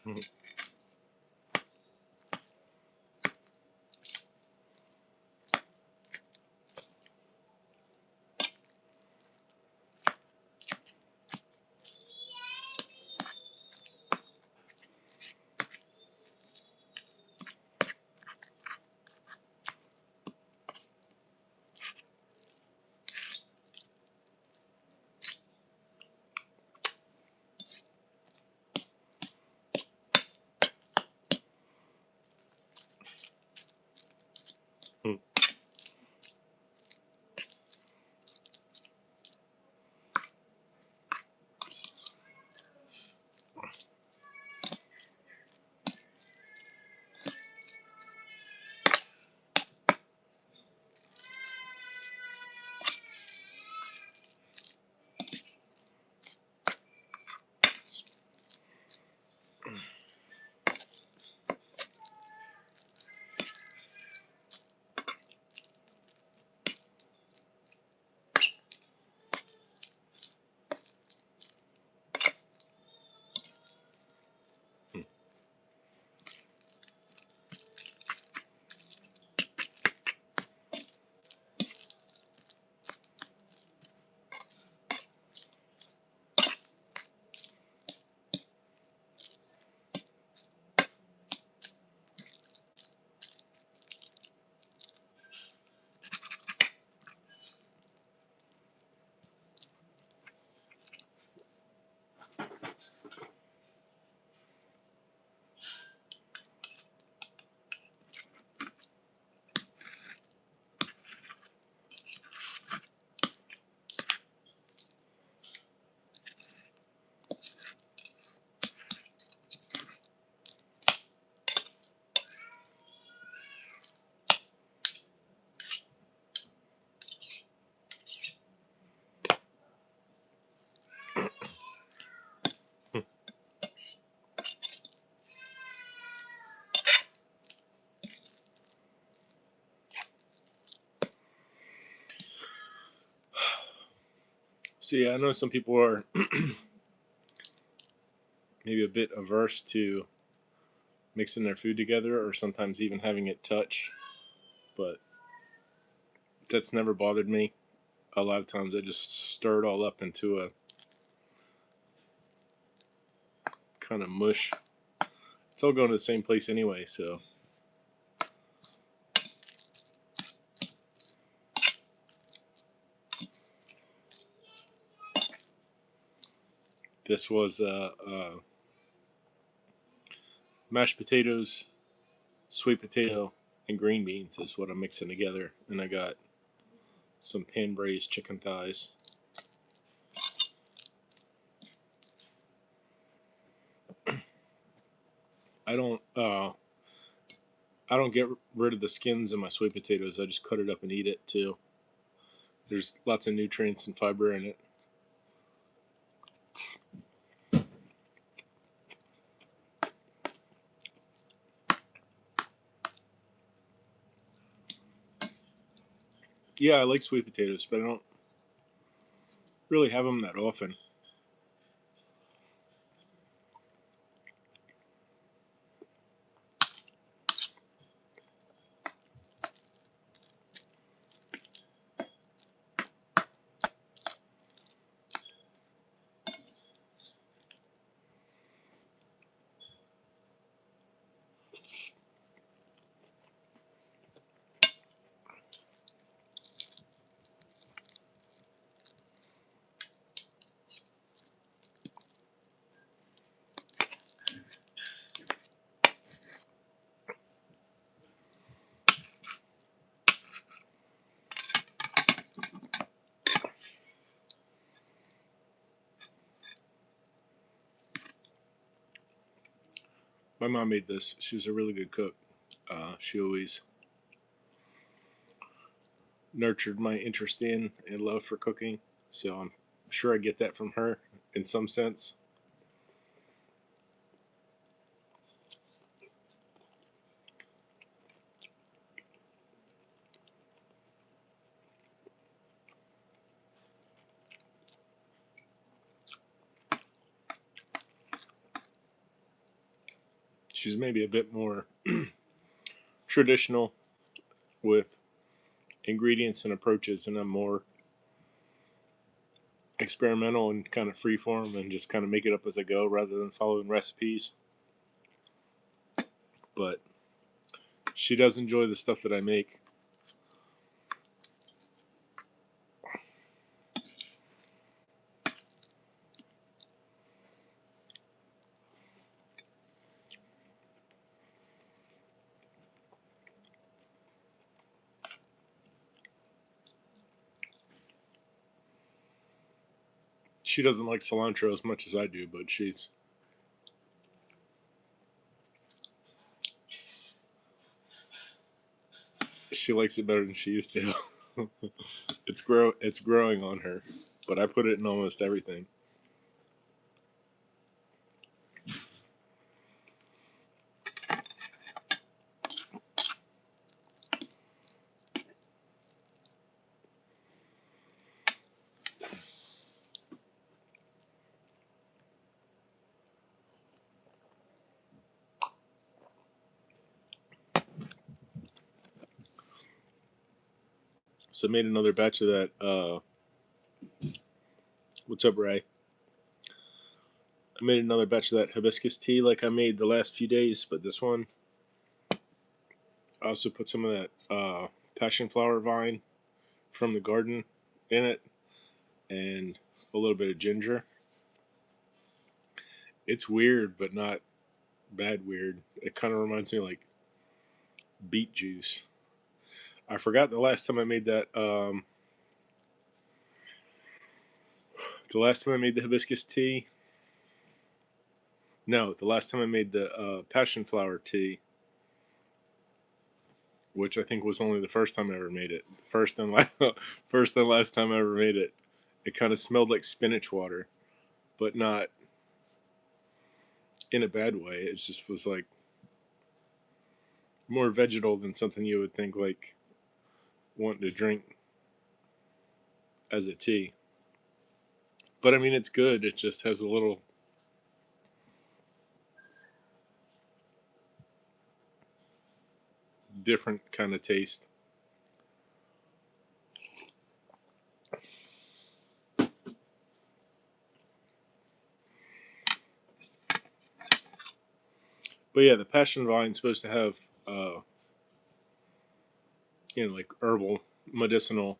Mhm. Mm. So yeah, I know some people are maybe a bit averse to mixing their food together, or sometimes even having it touch. But that's never bothered me. A lot of times I just stir it all up into a kind of mush. It's all going to the same place anyway, so. This was mashed potatoes, sweet potato, and green beans is what I'm mixing together. And I got some pan braised chicken thighs. I don't uh, I don't get rid of the skins in my sweet potatoes. I just cut it up and eat it too. There's lots of nutrients and fiber in it. Yeah, I like sweet potatoes, but I don't really have them that often. My mom made this. She was a really good cook. She always nurtured my interest in and love for cooking. So I'm sure I get that from her in some sense. She's maybe a bit more traditional with ingredients and approaches, and I'm more experimental and kind of freeform and just kind of make it up as I go rather than following recipes. But she does enjoy the stuff that I make. She doesn't like cilantro as much as I do, but she likes it better than she used to. It's growing on her, but I put it in almost everything. So I made another batch of that. What's up, Ray? I made another batch of that hibiscus tea like I made the last few days, but this one I also put some of that passion flower vine from the garden in it and a little bit of ginger. It's weird, but not bad weird. It kind of reminds me of like beet juice. I forgot the last time I made that. The last time I made the hibiscus tea. No, the last time I made the passion flower tea, which I think was only the first time I ever made it. First and last time I ever made it. It kind of smelled like spinach water, but not in a bad way. It just was like more vegetal than something you would think like wanting to drink as a tea. But I mean, it's good. It just has a little different kind of taste. But yeah, the passion vine's supposed to have, like herbal, medicinal,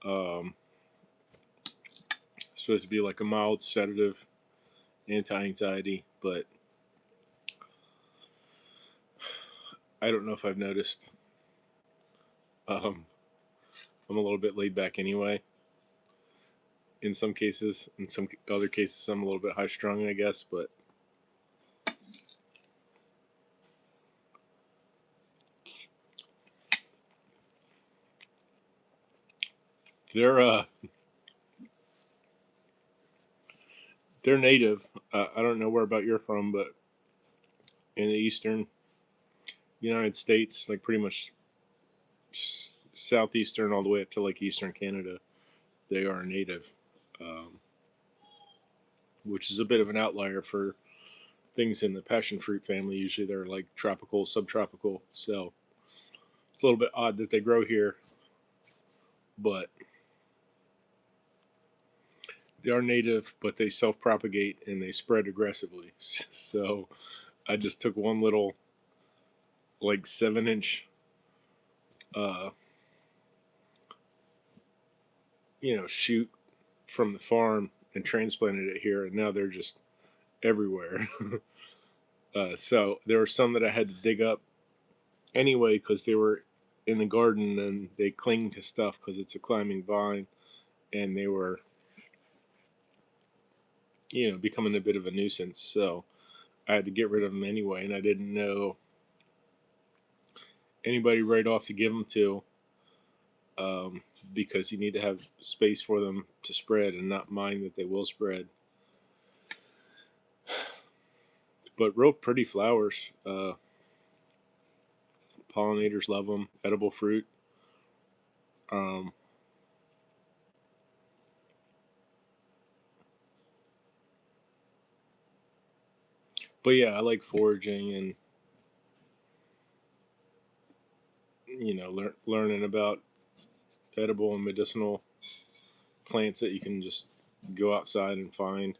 um, supposed to be like a mild sedative, anti-anxiety. But I don't know if I've noticed. Um, I'm a little bit laid back anyway. In some cases, in some other cases, I'm a little bit high strung, I guess. But they're they're native. I don't know where about you're from, but in the eastern United States, like pretty much southeastern all the way up to like eastern Canada, they are native, um, which is a bit of an outlier for things in the passion fruit family. Usually they're like tropical, subtropical. So it's a little bit odd that they grow here, but they are native, but they self propagate and they spread aggressively. So I just took one little, like 7-inch, uh, shoot from the farm and transplanted it here, and now they're just everywhere. So there were some that I had to dig up anyway because they were in the garden and they cling to stuff because it's a climbing vine, and they were, becoming a bit of a nuisance. So I had to get rid of them anyway, and I didn't know anybody right off to give them to, because you need to have space for them to spread and not mind that they will spread. But real pretty flowers. Pollinators love them. Edible fruit. Um, But yeah, I like foraging and learning about edible and medicinal plants that you can just go outside and find.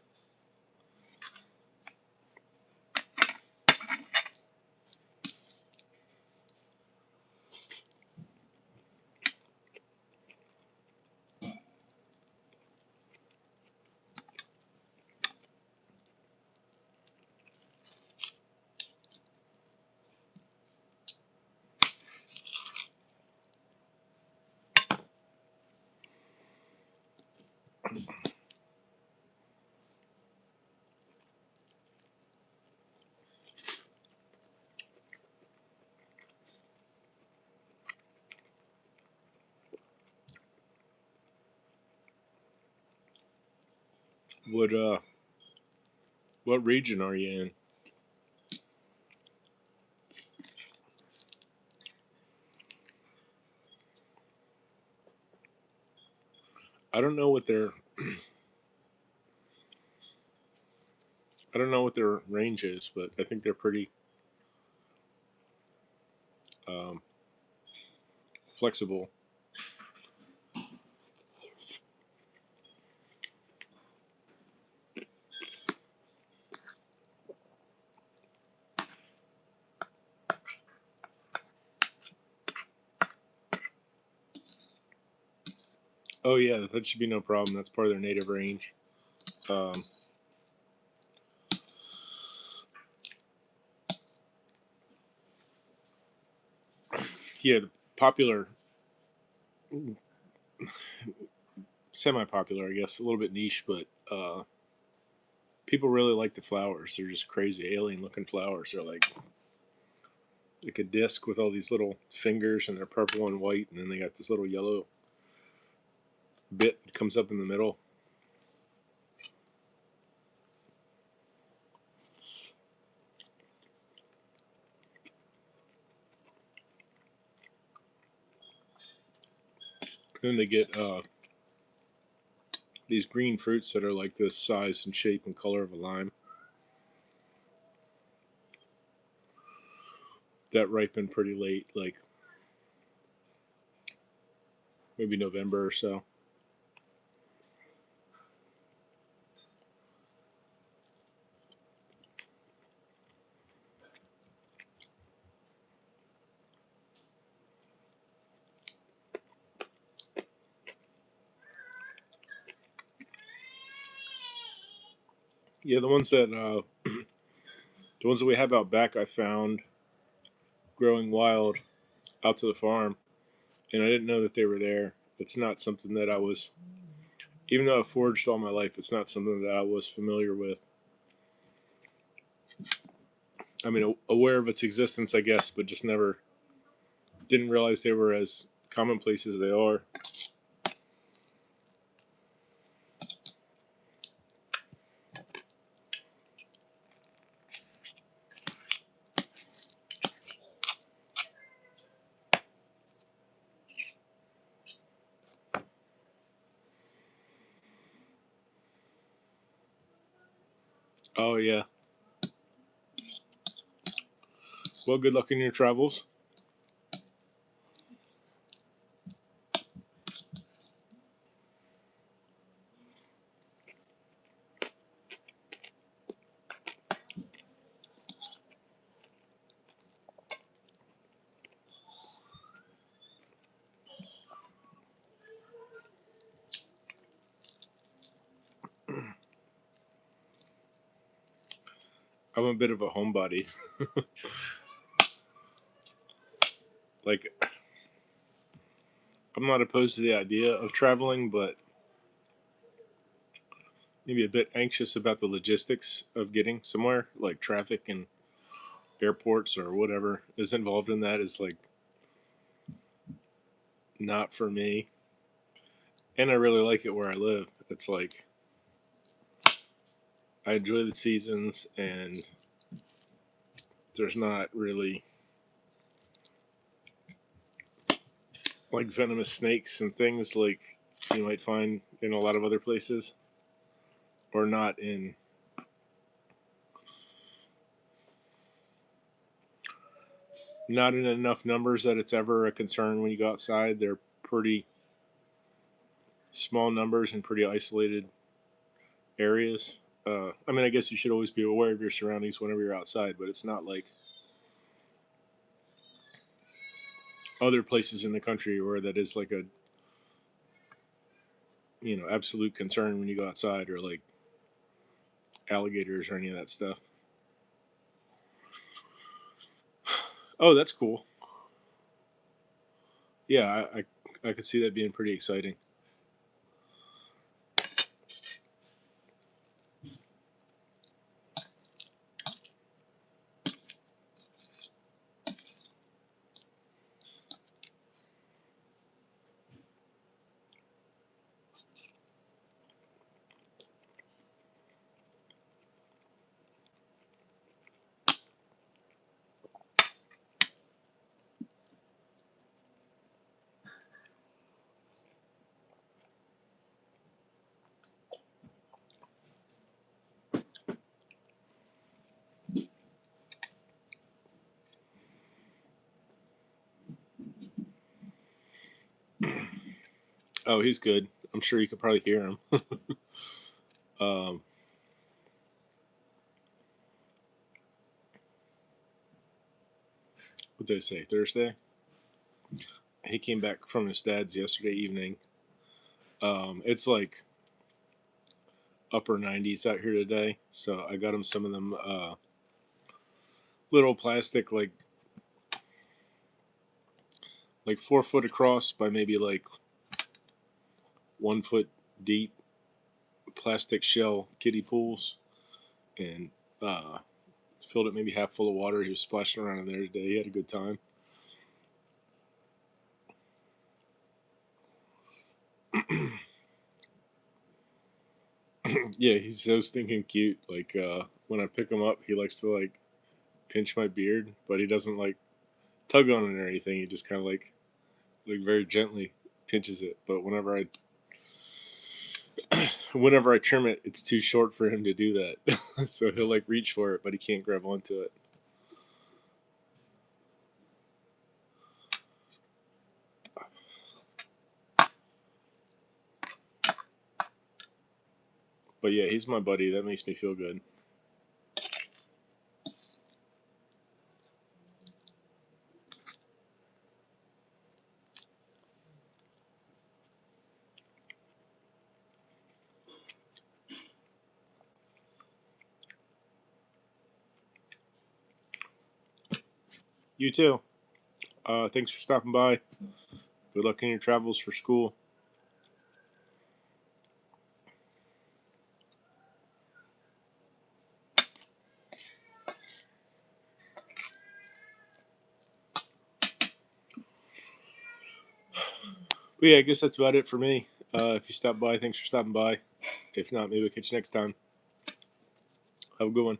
What region are you in? I don't know what their I don't know what their range is, but I think they're pretty um, flexible. Oh yeah, that should be no problem. That's part of their native range. Um, yeah, the popular, semi-popular, I guess, a little bit niche, but people really like the flowers. They're just crazy, alien-looking flowers. They're like a disc with all these little fingers, and they're purple and white, and then they got this little yellow bit that comes up in the middle. And then they get these green fruits that are like the size and shape and color of a lime that ripen pretty late, like maybe November or so. Yeah, the ones that we have out back, I found growing wild out to the farm, and I didn't know that they were there. It's not something that I was, even though I've foraged all my life, it's not something that I was familiar with. I mean, aware of its existence, I guess, but just never didn't realize they were as commonplace as they are. Oh yeah. Well, good luck in your travels. I'm a bit of a homebody. Like, I'm not opposed to the idea of traveling, but maybe a bit anxious about the logistics of getting somewhere, like traffic and airports or whatever is involved in that is like not for me. And I really like it where I live. It's like I enjoy the seasons, and there's not really like venomous snakes and things like you might find in a lot of other places, or not in not in enough numbers that it's ever a concern when you go outside. They're pretty small numbers in pretty isolated areas. I mean, I guess you should always be aware of your surroundings whenever you're outside, but it's not like other places in the country where that is like a absolute concern when you go outside, or like alligators or any of that stuff. Oh, that's cool. Yeah, I could see that being pretty exciting. Oh, he's good. I'm sure you could probably hear him. um, what did I say? Thursday. He came back from his dad's yesterday evening. It's like upper 90s out here today, so I got him some of them little plastic, like 4 foot across by maybe like 1 foot deep plastic shell kiddie pools, and filled it maybe half full of water. He was splashing around in there today. He had a good time. Yeah, he's so stinking cute. Like when I pick him up, he likes to like pinch my beard, but he doesn't like tug on it or anything. He just kind of like very gently pinches it. But whenever I trim it, it's too short for him to do that. So he'll like reach for it, but he can't grab onto it. But yeah, he's my buddy. That makes me feel good. You too. Thanks for stopping by. Good luck in your travels for school. But yeah, I guess that's about it for me. If you stop by, thanks for stopping by. If not, maybe we'll catch you next time. Have a good one.